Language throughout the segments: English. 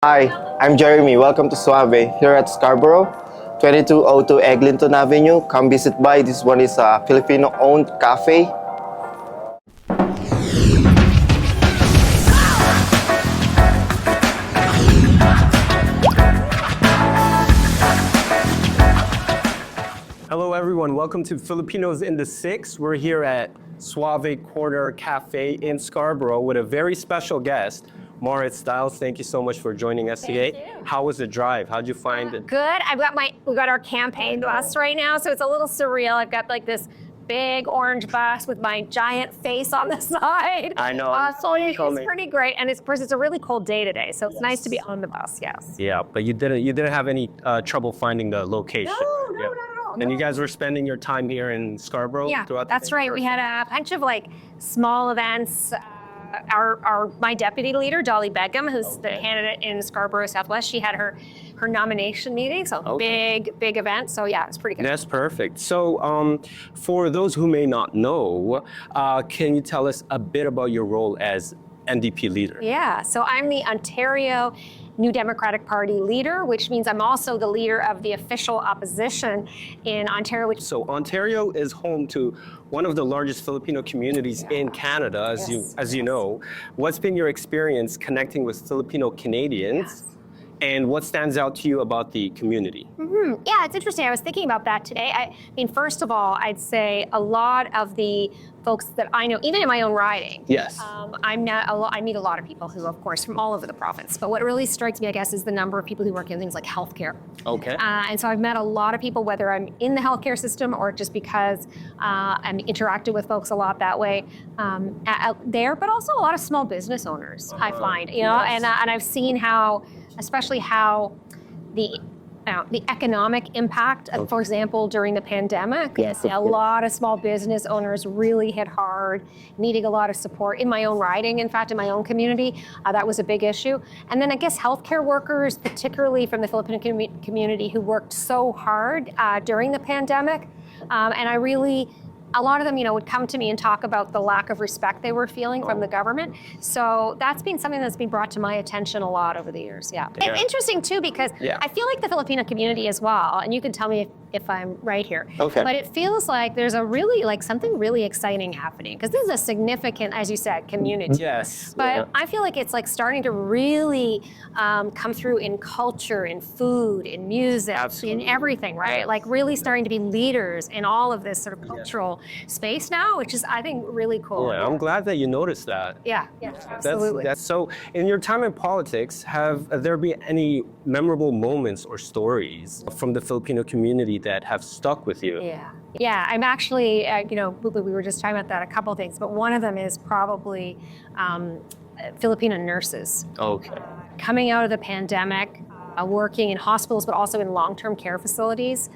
Hi, I'm Jeremy. Welcome to Suave here at Scarborough, 2202 Eglinton Avenue. Come visit by. This one is a Filipino-owned cafe. Hello everyone, welcome to Filipinos in the Six. We're here at Suave Korner Kafe in Scarborough with a very special guest, Marit Stiles. Thank you so much for joining us today. Thank you. How was the drive? How'd you find it? Good. We got our campaign bus right now, so it's a little surreal. I've got like this big orange bus with my giant face on the side. I know. So it's pretty great, and of course it's a really cold day today, so it's nice to be on the bus. Yes. Yeah, but you didn't have any trouble finding the location. No, Yeah. not at all. And No. you guys were spending your time here in Scarborough Yeah, throughout the that's day? right. We had a bunch of like small events. My deputy leader, Dolly Begum, who's the candidate in Scarborough Southwest, she had her nomination meeting, so big event. So yeah, it's pretty good. That's perfect. So for those who may not know, can you tell us a bit about your role as NDP leader? Yeah, so I'm the Ontario New Democratic Party leader, which means I'm also the leader of the official opposition in Ontario. So Ontario is home to one of the largest Filipino communities in Canada, as you know. What's been your experience connecting with Filipino Canadians? And what stands out to you about the community? Yeah, it's interesting. I was thinking about that today. I mean, first of all, I'd say a lot of the folks that I know, even in my own riding, Yes. I meet a lot of people who, of course, from all over the province. But what really strikes me, I guess, is the number of people who work in things like healthcare. Okay. And so I've met a lot of people, whether I'm in the healthcare system or just because I'm interacting with folks a lot that way out there, but also a lot of small business owners, I find, and I've seen how, especially how the economic impact, for example, during the pandemic, a lot of small business owners really hit hard, needing a lot of support. In my own riding, in fact, in my own community, that was a big issue. And then I guess healthcare workers, particularly from the Filipino community, who worked so hard during the pandemic. A lot of them, would come to me and talk about the lack of respect they were feeling from the government. So that's been something that's been brought to my attention a lot over the years. Yeah. It's interesting too, because I feel like the Filipino community as well, and you can tell me if I'm right here. Okay. But it feels like there's something really exciting happening, because this is a significant, as you said, community. Yes. But I feel like it's like starting to really come through in culture, in food, in music, in everything, right? Like really starting to be leaders in all of this sort of cultural space now, which is, I think, really cool. Yeah, I'm glad that you noticed that. Yeah, absolutely. That's so. In your time in politics, have there been any memorable moments or stories from the Filipino community that have stuck with you? Yeah, I'm actually, we were just talking about that, a couple of things, but one of them is probably Filipino nurses. Okay. Coming out of the pandemic, working in hospitals, but also in long-term care facilities.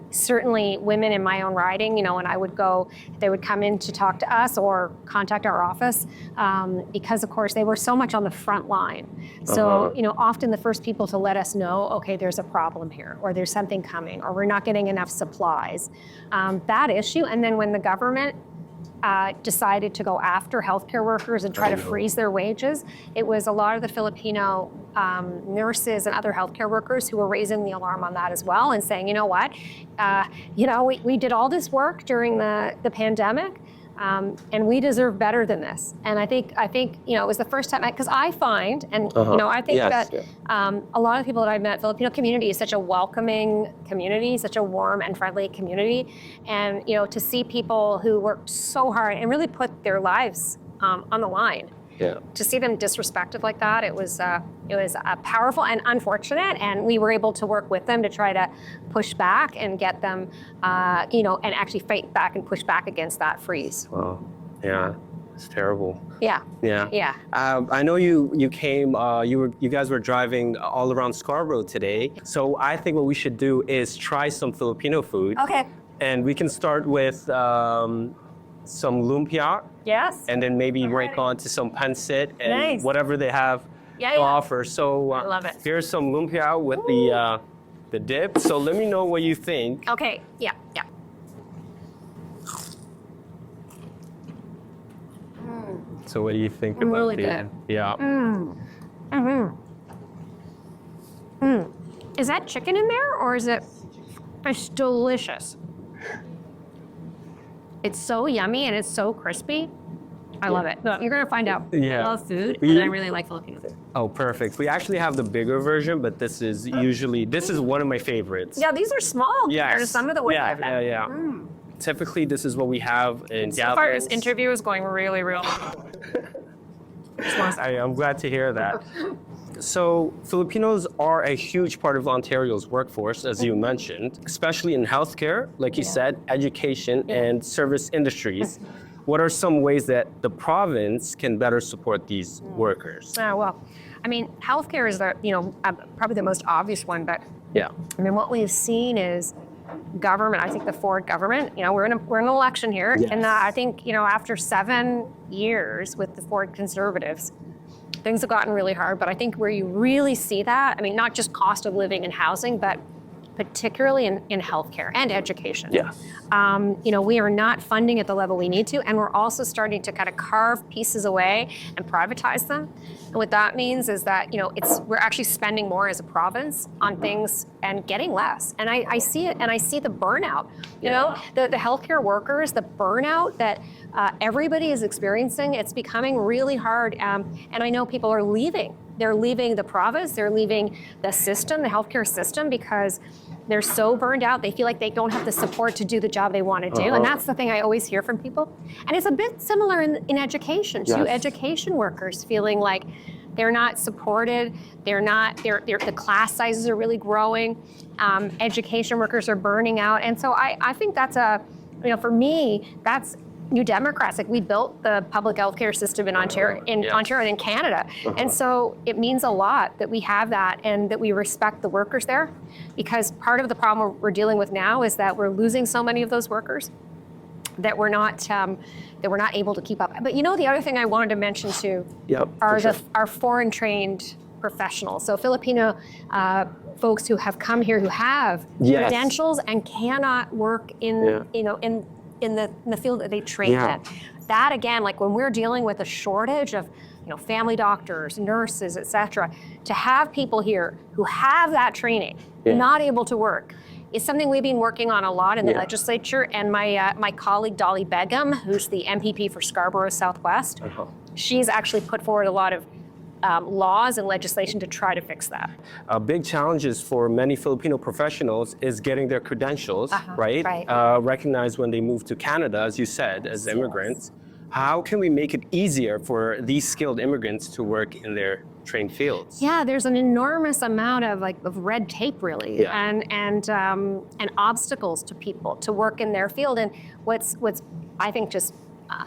Certainly women in my own riding, when I would go, they would come in to talk to us or contact our office because, of course, they were so much on the front line. So, often the first people to let us know, okay, there's a problem here, or there's something coming, or we're not getting enough supplies. That issue, and then when the government decided to go after healthcare workers and try to freeze their wages, it was a lot of the Filipino nurses and other healthcare workers who were raising the alarm on that as well, and saying, we did all this work during the pandemic, and we deserve better than this. And I think it was the first time, because I find, and I think that a lot of people that I've met, Filipino community is such a welcoming community, such a warm and friendly community, and to see people who worked so hard and really put their lives on the line. Yeah. To see them disrespected like that, it was powerful and unfortunate, and we were able to work with them to try to push back and get them, and actually fight back and push back against that freeze. Wow. Yeah. It's terrible. Yeah. I know you came. You guys were driving all around Scarborough today. So I think what we should do is try some Filipino food. Okay. And we can start with some lumpia. Yes. And then maybe break on to some pancit and Nice. whatever they have to offer. So I love it. Here's some lumpia with the dip. So let me know what you think. Okay. Yeah. So what do you think about Really the? good. Yeah. Is that chicken in there or is it? It's delicious. It's so yummy and it's so crispy. I love it. You're gonna find out. Yeah. I love food and I really like Filipino food. Oh, perfect. We actually have the bigger version, but this is one of my favorites. Yeah, these are small compared to some of the ones I've had. Yeah. Typically, this is what we have in So far, this interview is going really, real. I'm glad to hear that. So Filipinos are a huge part of Ontario's workforce, as you mentioned, especially in healthcare, like you said, education and service industries. What are some ways that the province can better support these workers? Well, I mean, healthcare is probably the most obvious one, but Yeah. I mean, what we've seen is government. I think the Ford government. We're in an election here, and I think after 7 years with the Ford Conservatives, things have gotten really hard. But I think where you really see that, I mean, not just cost of living and housing, but particularly in healthcare and education. Yeah. We are not funding at the level we need to, and we're also starting to kind of carve pieces away and privatize them. And what that means is that we're actually spending more as a province on things and getting less. And I see it, and I see the burnout. The healthcare workers, the burnout that everybody is experiencing. It's becoming really hard, and I know people are leaving. They're leaving the province. They're leaving the system, the healthcare system, because they're so burned out. They feel like they don't have the support to do the job they want to do. And that's the thing I always hear from people. And it's a bit similar in education too. Yes. Education workers feeling like they're not supported. The class sizes are really growing. Education workers are burning out. And so I think that's for me, that's New Democrats. Like, we built the public healthcare system in Ontario, Ontario and in Canada. And so it means a lot that we have that and that we respect the workers there, because part of the problem we're dealing with now is that we're losing so many of those workers that we're not able to keep up. But the other thing I wanted to mention too are our foreign trained professionals. So Filipino folks who have come here who have credentials and cannot work in the field that they trained in. That again, like when we're dealing with a shortage of family doctors, nurses, etc., to have people here who have that training, not able to work, is something we've been working on a lot in the legislature. And my colleague Dolly Begum, who's the MPP for Scarborough Southwest, she's actually put forward a lot of laws and legislation to try to fix that. Big challenges for many Filipino professionals is getting their credentials, right? Recognized when they move to Canada, as you said, as immigrants. How can we make it easier for these skilled immigrants to work in their trained fields? Yeah, there's an enormous amount of red tape, really, and obstacles to people to work in their field. And what's I think just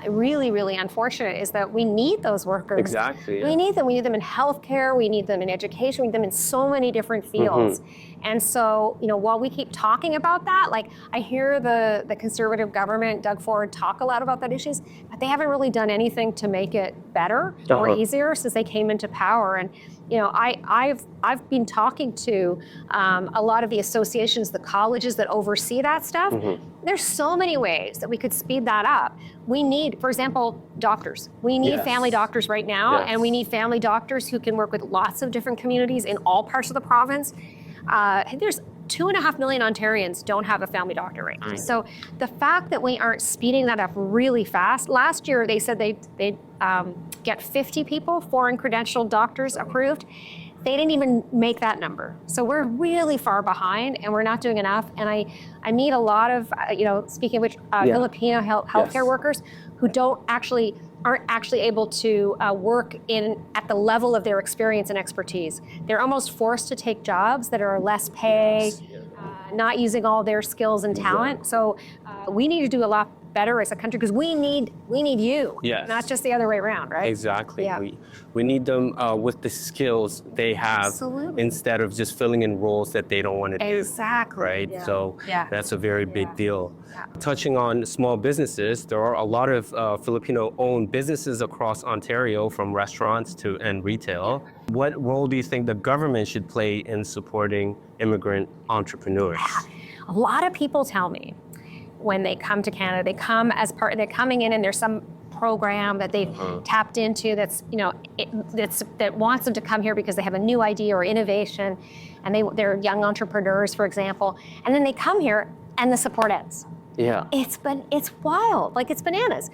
really, really unfortunate is that we need those workers. Exactly. We need them. We need them in healthcare. We need them in education. We need them in so many different fields. And so, while we keep talking about that, like I hear the Conservative government, Doug Ford, talk a lot about that issues, but they haven't really done anything to make it better or easier since they came into power. And I've been talking to a lot of the associations, the colleges that oversee that stuff. There's so many ways that we could speed that up. We need, for example, doctors. We need family doctors right now, and we need family doctors who can work with lots of different communities in all parts of the province. There's 2.5 million Ontarians don't have a family doctor right now. So the fact that we aren't speeding that up really fast, last year they said they'd get 50 people, foreign credentialed doctors approved. They didn't even make that number. So we're really far behind and we're not doing enough. And I meet a lot of, speaking of which, Filipino healthcare workers who aren't actually able to work at the level of their experience and expertise. They're almost forced to take jobs that are less pay, not using all their skills and talent. So we need to do a lot better as a country because we need you, not just the other way around, right? Exactly. Yeah. We need them with the skills they have instead of just filling in roles that they don't want to do. Exactly. Right? Yeah. So that's a very big deal. Yeah. Touching on small businesses, there are a lot of Filipino-owned businesses across Ontario, from restaurants and retail. What role do you think the government should play in supporting immigrant entrepreneurs? A lot of people tell me when they come to Canada, they're coming in and there's some program that they've tapped into that's, that wants them to come here because they have a new idea or innovation, and they're young entrepreneurs, for example, and then they come here and the support ends. Yeah. It's wild, like it's bananas.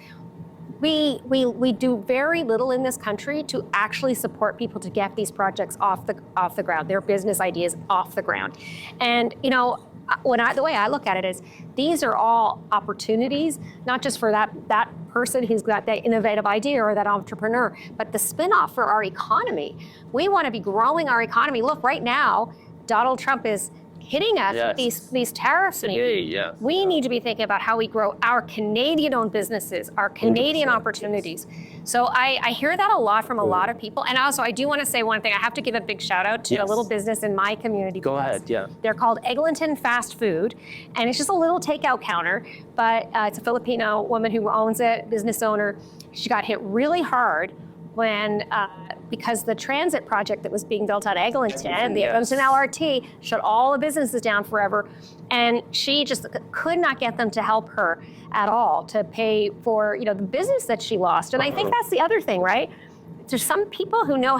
We do very little in this country to actually support people to get these projects off the ground, their business ideas off the ground. And the way I look at it is these are all opportunities, not just for that person who's got that innovative idea or that entrepreneur, but the spin-off for our economy. We want to be growing our economy. Look, right now, Donald Trump is hitting us with these tariffs. We need to be thinking about how we grow our Canadian-owned businesses, our Canadian opportunities. So I hear that a lot from a lot of people. And also, I do want to say one thing. I have to give a big shout out to a little business in my community. Go ahead, yeah. They're called Eglinton Fast Food, and it's just a little takeout counter, but it's a Filipino woman who owns it, business owner. She got hit really hard when, because the transit project that was being built out of Eglinton, the Eglinton LRT, shut all the businesses down forever. And she just could not get them to help her at all to pay for, the business that she lost. And I think that's the other thing, right? There's some people who know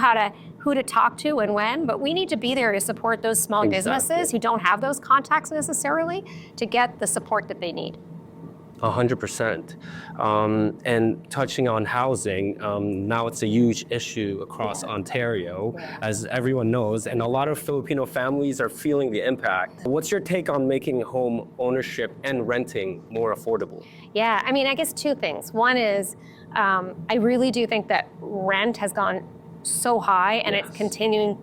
who to talk to and when, but we need to be there to support those small businesses who don't have those contacts necessarily to get the support that they need. 100%. And touching on housing, now it's a huge issue across Ontario, as everyone knows, and a lot of Filipino families are feeling the impact. What's your take on making home ownership and renting more affordable? Yeah, I guess two things. One is, I really do think that rent has gone so high and it's continuing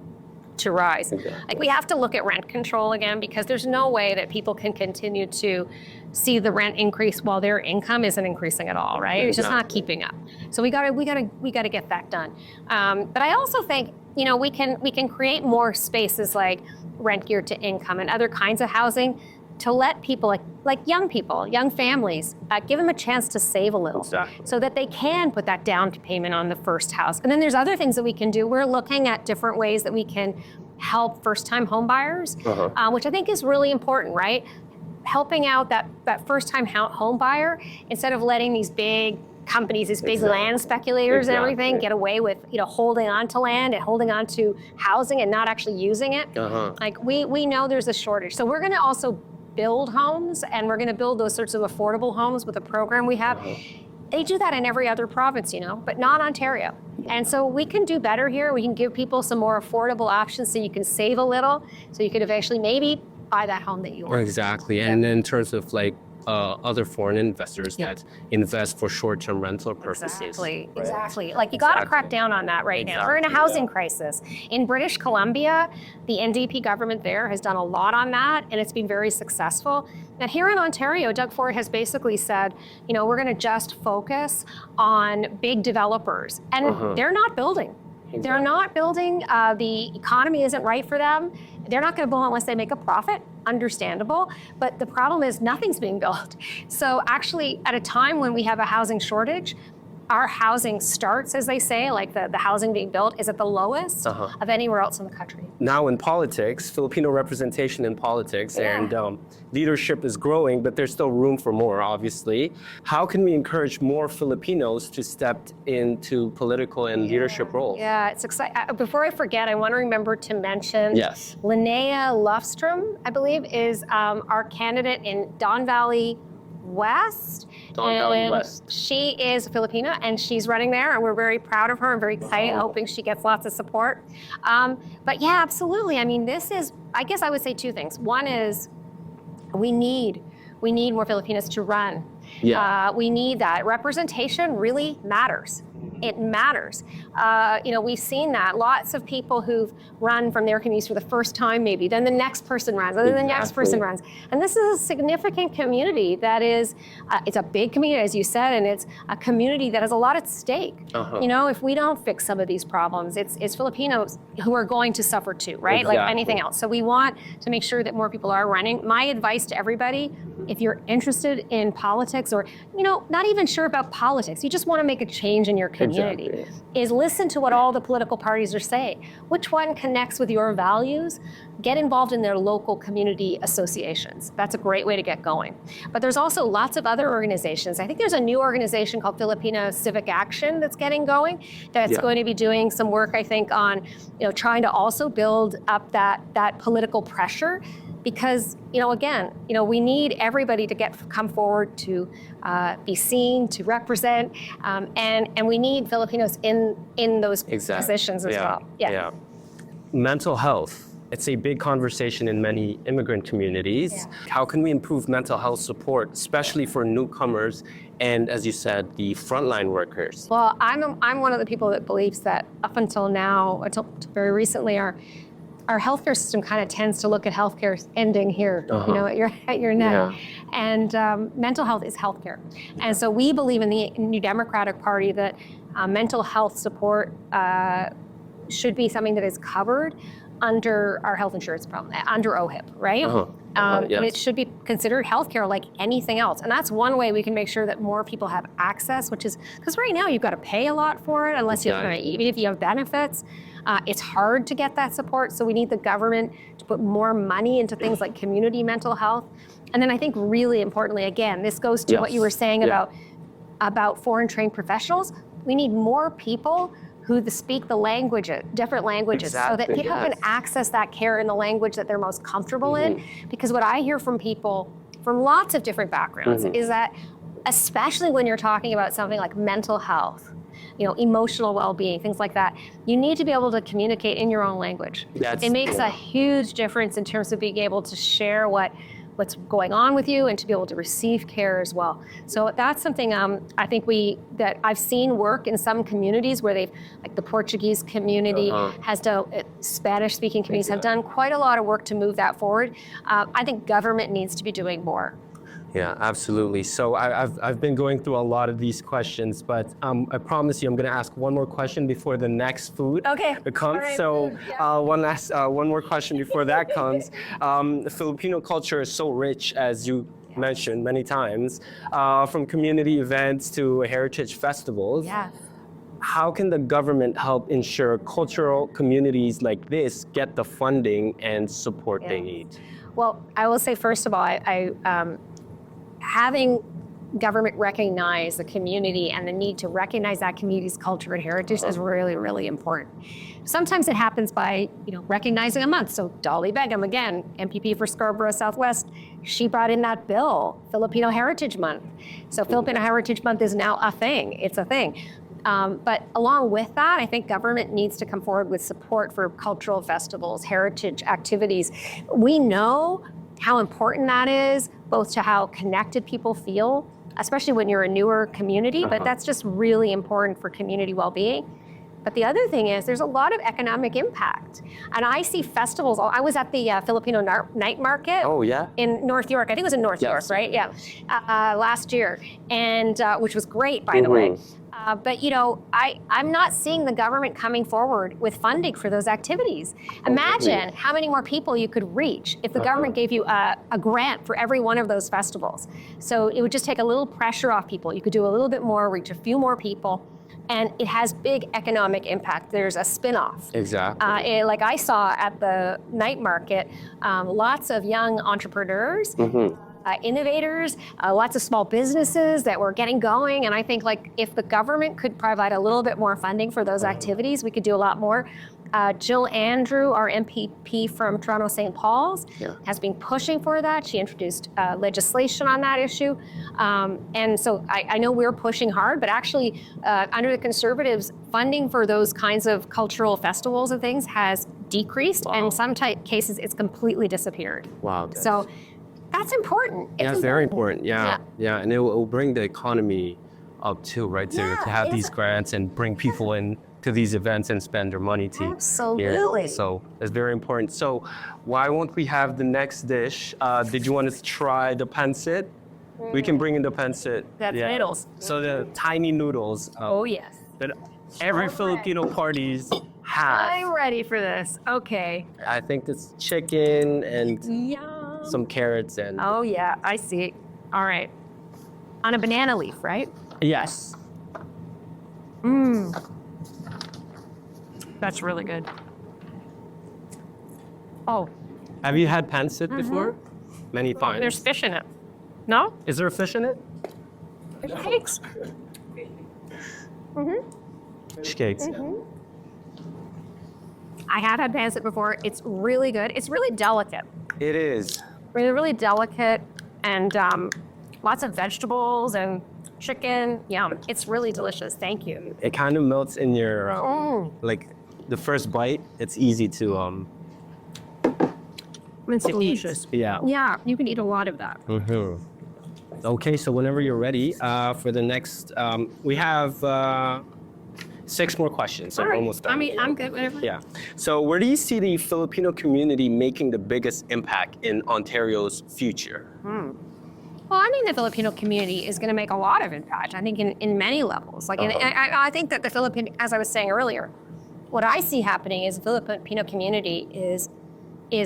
to rise. Like, we have to look at rent control again, because there's no way that people can continue to see the rent increase while their income isn't increasing at all, right? It's just not keeping up. So we gotta get that done. But I also think, we can create more spaces like rent geared to income and other kinds of housing to let people, like young people, young families, give them a chance to save a little so that they can put that down payment on the first house. And then there's other things that we can do. We're looking at different ways that we can help first-time home buyers, which I think is really important, right? Helping out that first-time home buyer, instead of letting these big companies, these big land speculators and everything get away with, holding on to land and holding on to housing and not actually using it. Like, we know there's a shortage. So we're gonna also build homes, and we're going to build those sorts of affordable homes with a program we have. They do that in every other province, but not Ontario. And so we can do better here. We can give people some more affordable options so you can save a little, so you could eventually maybe buy that home that you want. Exactly. And in terms of other foreign investors that invest for short-term rental purposes. Exactly. Like, you got to crack down on that right now. We're in a housing crisis. In British Columbia, the NDP government there has done a lot on that, and it's been very successful. And here in Ontario, Doug Ford has basically said, we're going to just focus on big developers. And they're not building. They're not building. The economy isn't right for them. They're not going to build unless they make a profit. Understandable. But the problem is nothing's being built. So actually, at a time when we have a housing shortage, our housing starts, as they say, like the housing being built is at the lowest of anywhere else in the country. Now in politics, Filipino representation in politics and leadership is growing, but there's still room for more, obviously. How can we encourage more Filipinos to step into political and leadership roles? Yeah, it's exciting. Before I forget, I want to remember to mention Linnea Lofstrom, I believe, is our candidate in Don Valley West. She is a Filipina, and she's running there, and we're very proud of her and very excited, hoping she gets lots of support. But yeah, absolutely. This is, I guess I would say two things. One is we need more Filipinos to run. We need that. Representation really matters. It matters. We've seen that. Lots of people who've run from their communities for the first time, maybe. Then the next person runs, and then the next person runs. And this is a significant community that is, it's a big community, as you said, and it's a community that has a lot at stake. If we don't fix some of these problems, it's Filipinos who are going to suffer too, right? Like anything else. So we want to make sure that more people are running. My advice to everybody, if you're interested in politics or, not even sure about politics, you just want to make a change in your community, is listen to what all the political parties are saying. Which one connects with your values? Get involved in their local community associations. That's a great way to get going. But there's also lots of other organizations. I think there's a new organization called Filipino Civic Action that's getting going, that's going to be doing some work, I think, on trying to also build up that political pressure. Because, again, we need everybody to come forward to be seen, to represent, and we need Filipinos in those positions as well. Yeah. Mental health. It's a big conversation in many immigrant communities. Yeah. How can we improve mental health support, especially for newcomers and, as you said, the frontline workers? Well, I'm one of the people that believes that up until now, until very recently, our healthcare system kind of tends to look at healthcare ending here, at your neck. Yeah. And mental health is healthcare. And so we believe in the New Democratic Party that mental health support should be something that is covered under our health insurance program, under OHIP, right? Yes. It should be considered healthcare like anything else. And that's one way we can make sure that more people have access, which is, because right now you've got to pay a lot for it, unless even if you have benefits. It's hard to get that support, so we need the government to put more money into things like community mental health. And then I think really importantly, again, this goes to what you were saying about foreign trained professionals. We need more people who speak the languages, different languages, so that people can access that care in the language that they're most comfortable in. Because what I hear from people from lots of different backgrounds is that, especially when you're talking about something like mental health, emotional well-being, things like that, you need to be able to communicate in your own language. It makes a huge difference in terms of being able to share what's going on with you and to be able to receive care as well. So that's something I think that I've seen work in some communities where they've, like the Portuguese community has done, Spanish-speaking communities have done quite a lot of work to move that forward. I think government needs to be doing more. Yeah, absolutely. So I've been going through a lot of these questions, but I promise you I'm going to ask one more question before the next food comes. Right. So one more question before that comes. Filipino culture is so rich, as you mentioned many times, from community events to heritage festivals. Yeah. How can the government help ensure cultural communities like this get the funding and support they need? Well, I will say, first of all, having government recognize the community and the need to recognize that community's culture and heritage is really, really important. Sometimes it happens by, recognizing a month. So Dolly Begum, again, MPP for Scarborough Southwest, she brought in that bill, Filipino Heritage Month. So Filipino Heritage Month is now a thing. It's a thing. But along with that, I think government needs to come forward with support for cultural festivals, heritage activities. We know how important that is, both to how connected people feel, especially when you're a newer community, but that's just really important for community well-being. But the other thing is there's a lot of economic impact. And I see festivals. I was at the Filipino night market in North York. I think it was in North York, right? Yeah, last year, and which was great, by the way. But I'm not seeing the government coming forward with funding for those activities. Imagine how many more people you could reach if the government gave you a grant for every one of those festivals. So it would just take a little pressure off people. You could do a little bit more, reach a few more people, and it has big economic impact. There's a spin-off. Exactly. Like I saw at the night market, lots of young entrepreneurs, innovators, lots of small businesses that were getting going. And I think if the government could provide a little bit more funding for those activities, we could do a lot more. Jill Andrew, our MPP from Toronto St. Paul's, has been pushing for that. She introduced legislation on that issue. And so I know we're pushing hard, but actually under the Conservatives, funding for those kinds of cultural festivals and things has decreased. And in some cases, it's completely disappeared. Wow. So that's important. It's very important. Yeah. And it will bring the economy up too, right? To have these grants and bring people in to these events and spend their money to Absolutely. So it's very important. So why won't we have the next dish? Did you want us to try the pancit? We can bring in the pancit. That's noodles. So the tiny noodles. Yes. That every Filipino parties have. I'm ready for this. Okay. I think it's chicken and Yum. some carrots and Oh yeah, I see. All right. On a banana leaf, right? yes. That's really good. Oh, Have you had pancit before? Many times. there's fish in it. No? Is there fish in it? Fish cakes. Fish cakes. I have had pancit before. It's really good. It's really delicate. It is. Really, really delicate, and lots of vegetables and chicken. Yum. It's really delicious. Thank you. It kind of melts in your like the first bite. It's easy to It's eat. delicious. Yeah. Yeah, you can eat a lot of that. Okay, so whenever you're ready for the next, we have 6 more questions. So All we're right. almost done. I mean, I'm good. Whatever. Yeah. So where do you see the Filipino community making the biggest impact in Ontario's future? Well, I think the Filipino community is going to make a lot of impact. I think in many levels. Like, I think that the Filipino, as I was saying earlier, what I see happening is the Filipino community is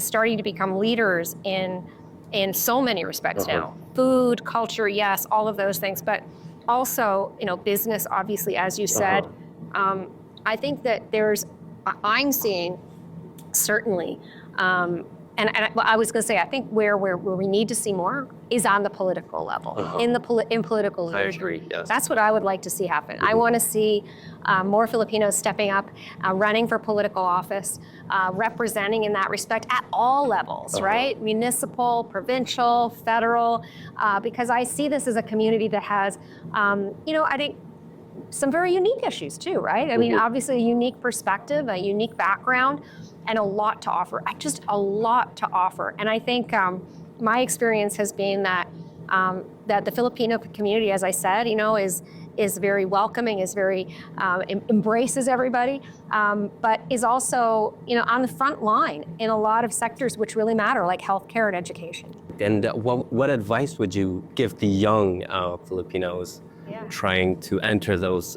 starting to become leaders in so many respects now. Food, culture, yes, all of those things, but also, business, obviously, as you said. I think that I'm seeing certainly, and I was going to say, I think where we need to see more is on the political level, in political leadership. I agree, yes. That's what I would like to see happen. I want to see more Filipinos stepping up, running for political office, representing in that respect at all levels, right? Municipal, provincial, federal, because I see this as a community that has, I think, some very unique issues too, right? I mean, obviously a unique perspective, a unique background, and a lot to offer. Just a lot to offer. And I think my experience has been that the Filipino community, as I said, is very welcoming, is very embraces everybody, but is also on the front line in a lot of sectors which really matter, like healthcare and education. And what advice would you give the young Filipinos trying to enter those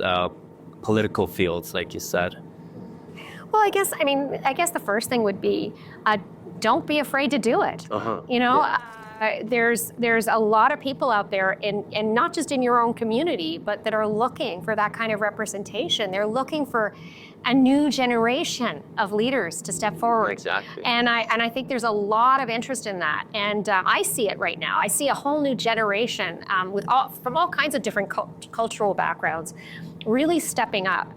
political fields, like you said? Well, I guess the first thing would be don't be afraid to do it. There's a lot of people out there, and not just in your own community, but that are looking for that kind of representation. They're looking for a new generation of leaders to step forward. Exactly. And I think there's a lot of interest in that. And I see it right now. I see a whole new generation from all kinds of different cultural backgrounds really stepping up.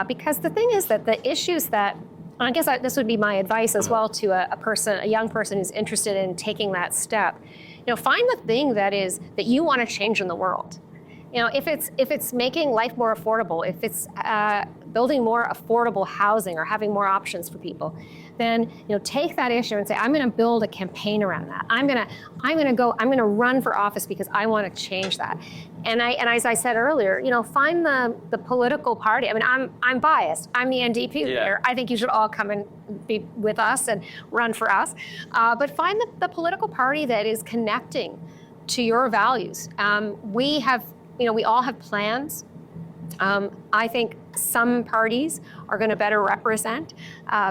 Because the thing is that the issues that, and I guess this would be my advice as well to a young person who's interested in taking that step. Find the thing that you want to change in the world. If it's making life more affordable, if it's building more affordable housing or having more options for people, then take that issue and say, I'm going to build a campaign around that. I'm going to run for office because I want to change that. And as I said earlier, find the political party. I mean, I'm biased. I'm the NDP leader. I think you should all come and be with us and run for us. But find the political party that is connecting to your values. We all have plans. I think some parties are going to better represent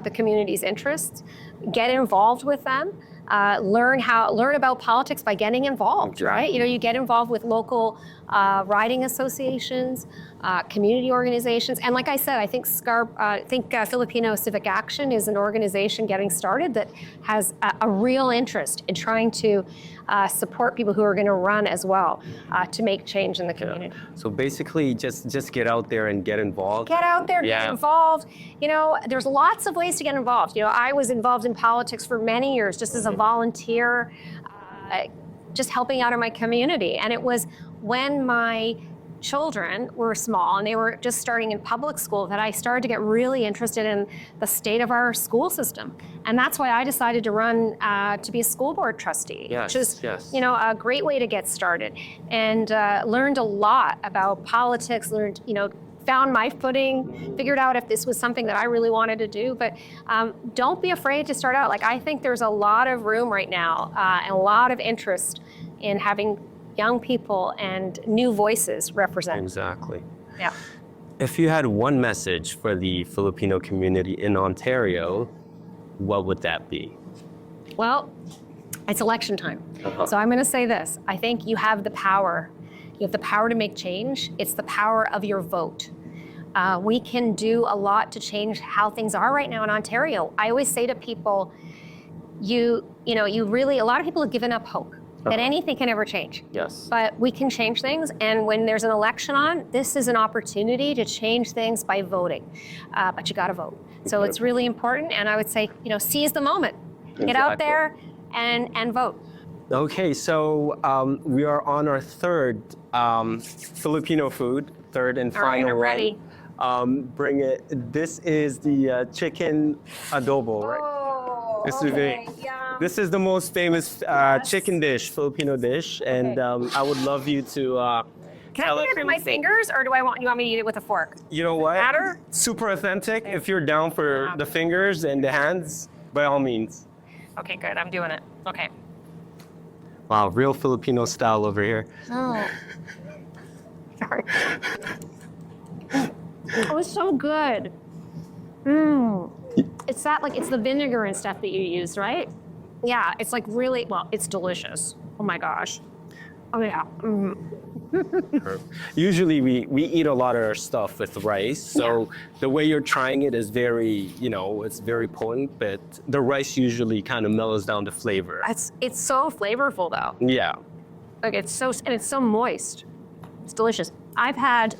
the community's interests. Get involved with them. Learn about politics by getting involved, right? You get involved with local riding associations, community organizations, and like I said, I think Filipino Civic Action is an organization getting started that has a real interest in trying to support people who are going to run as well to make change in the community. So basically, just get out there and get involved. Get out there, get involved. There's lots of ways to get involved. I was involved in politics for many years, just as a volunteer, just helping out in my community. And it was when my children were small and they were just starting in public school that I started to get really interested in the state of our school system. And that's why I decided to run to be a school board trustee, which is a great way to get started. And learned a lot about politics, found my footing, figured out if this was something that I really wanted to do. But don't be afraid to start out. I think there's a lot of room right now and a lot of interest in having young people and new voices represent. Exactly. Yeah. If you had one message for the Filipino community in Ontario, what would that be? Well, It's election time. Uh-huh. So I'm going to say this. I think you have the power. You have the power to make change. It's the power of your vote. We can do a lot to change how things are right now in Ontario. I always say to people, you really, a lot of people have given up hope that anything can ever change. Yes. But we can change things. And when there's an election on, this is an opportunity to change things by voting. But you got to vote. So it's really important. And I would say, seize the moment. Get out Exactly. there and vote. Okay, so we are on our third Filipino food, third and All right, final I'm one. ready. Bring it. This is the chicken adobo, right? Oh, This is this is the most famous chicken dish, Filipino dish, and I would love you to Can tell I us. eat it with my fingers, or you want me to eat it with a fork? You know what? Matter? Super authentic. If you're down for the fingers and the hands, by all means. Okay, good. I'm doing it. Okay. Wow, real Filipino style over here. Oh. Sorry. Oh, it's so good. Mmm. It's it's the vinegar and stuff that you use, right? Yeah, it's really, it's delicious. Oh my gosh. Oh yeah. Mm. Usually we eat a lot of our stuff with rice, so the way you're trying it is very, it's very potent, but the rice usually kind of mellows down the flavor. It's so flavorful though. Yeah. It's so moist. It's delicious. I've had,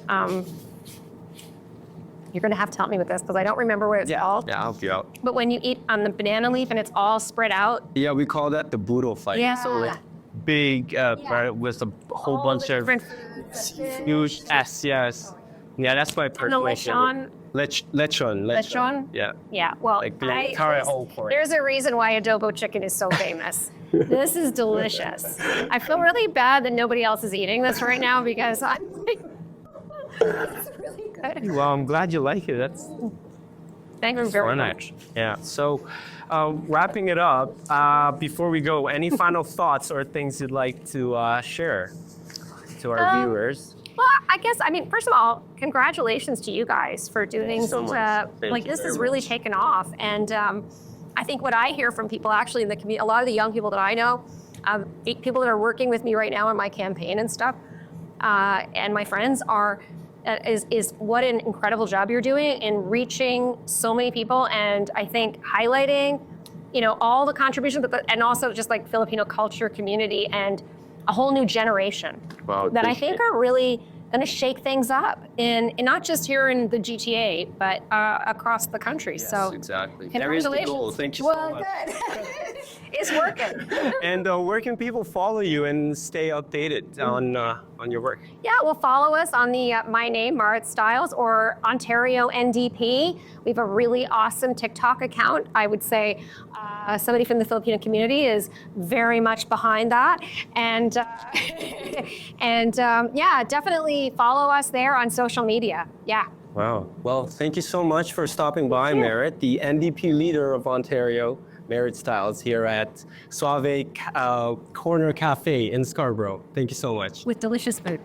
you're gonna have to help me with this because I don't remember what it's called. Yeah, I'll help you out. But when you eat on the banana leaf and it's all spread out. Yeah, we call that the burro fight. Yeah. So it's big, right, with a whole all bunch the of different foods. huge yes. Yeah, that's my personal favorite. Lechon. Lechon? Yeah. Yeah, well, Like the entire whole pork. there's a reason why adobo chicken is so famous. This is delicious. I feel really bad that nobody else is eating this right now because I'm like, it's really good. Well, I'm glad you like it. That's Thank you very very much. nice. Yeah. So, wrapping it up, before we go, any final thoughts or things you'd like to share to our viewers? Well, I guess, first of all, congratulations to you guys for doing so much. Thank you this very has really much. taken off. And I think what I hear from people actually in the community, a lot of the young people that I know, people that are working with me right now on my campaign and stuff, and my friends is what an incredible job you're doing in reaching so many people. And I think highlighting, all the contributions, and also just like Filipino culture, community, and a whole new generation Wow, that I think are really going to shake things up in not just here in the GTA, but across the country. Yes, so exactly. There is the congratulations. goal. Thank you so much. Good. It's working. And where can people follow you and stay updated on your work? Yeah, well, follow us on the my name, Marit Stiles, or Ontario NDP. We have a really awesome TikTok account. I would say somebody from the Filipino community is very much behind that. And yeah, definitely follow us there on social media. Yeah. Wow. Well, thank you so much for stopping by, Marit, the NDP leader of Ontario, Marit Stiles, here at Suave Korner Kafe in Scarborough. Thank you so much. With delicious food.